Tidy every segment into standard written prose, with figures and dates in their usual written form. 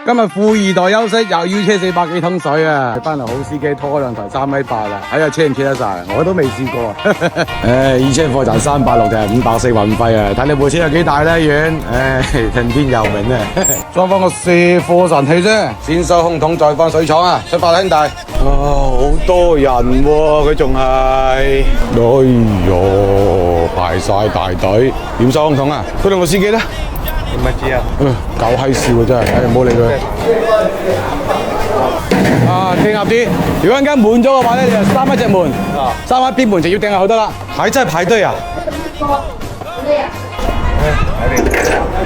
今日富二代休息，又要車400幾桶水啊！翻嚟好司機拖兩台3.8米啦，睇下車唔車得晒，我都未試過。以車貨賺360定係540運費啊！睇你部車有幾大啦，遠，聽天由命啊！裝翻個卸貨神器啫，先收空桶再翻水廠啊！出發啦，兄弟！好多人喎，佢仲係，哎喲，排晒大隊，點收空桶啊？嗰兩個司機咧？點乜知啊？搞閪笑啊真係，唔好理佢。聽合啲，如果陣間滿咗嘅話咧，你就閂一隻門，閂一邊門就要掟下去得啦。還在排隊啊？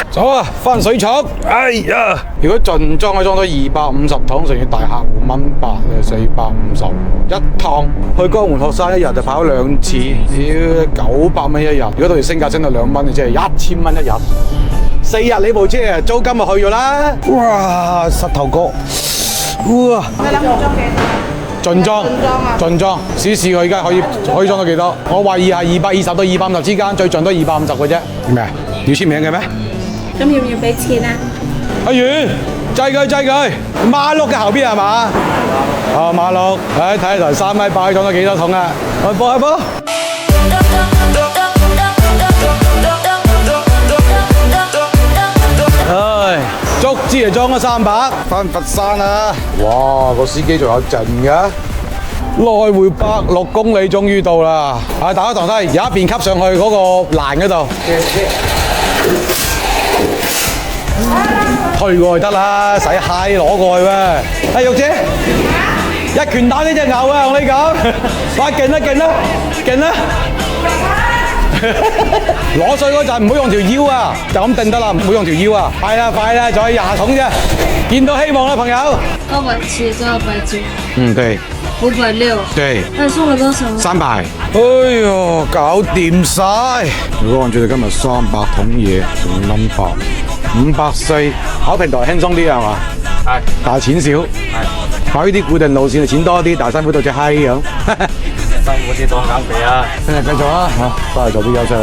走啊，翻水廠。哎呀，如果盡裝可以裝到250桶，仲要大客戶蚊8嘅450一趟。去江門學生一日就跑2次，要900蚊一日。如果到時升價升到2蚊，即係1000蚊一日。4日你部車租金就去咗啦。哇，膝頭哥，哇！你諗住裝幾多？盡裝，盡裝，試試佢而家可以裝到幾多？我懷疑係220到250之間，最盡都250嘅啫。咩啊？要簽名嘅咩？咁要唔要俾錢啊？阿遠，制佢，馬碌嘅後邊係嘛？馬碌，睇台3.8米裝咗幾多桶啊？去播。足之嚟裝咗300，翻佛山啊！哇，個司機仲有陣㗎，來回106公里終於到啦！打開堂梯，有一邊吸上去嗰個欄嗰度，推過去得啦，使嗨攞過去咩？玉姐，一拳打呢隻牛啊！同你講，快勁啦！攞水嗰陣唔好用條腰啊，就咁定得啦，唔好用條腰啊。快啦，仲有20桶啫，見到希望啦，朋友。270到290。嗯，對。560。對。那送了多少？300。哎呦，搞掂晒！如果按照你今日300桶嘢，仲冧爆540，考平台輕鬆啲係嘛？係。但係錢少。係。跑呢啲固定路線就錢多啲，但係辛苦到隻閪咁。辛苦啲多減肥啊！聽日繼續啦，翻嚟做啲休息啦。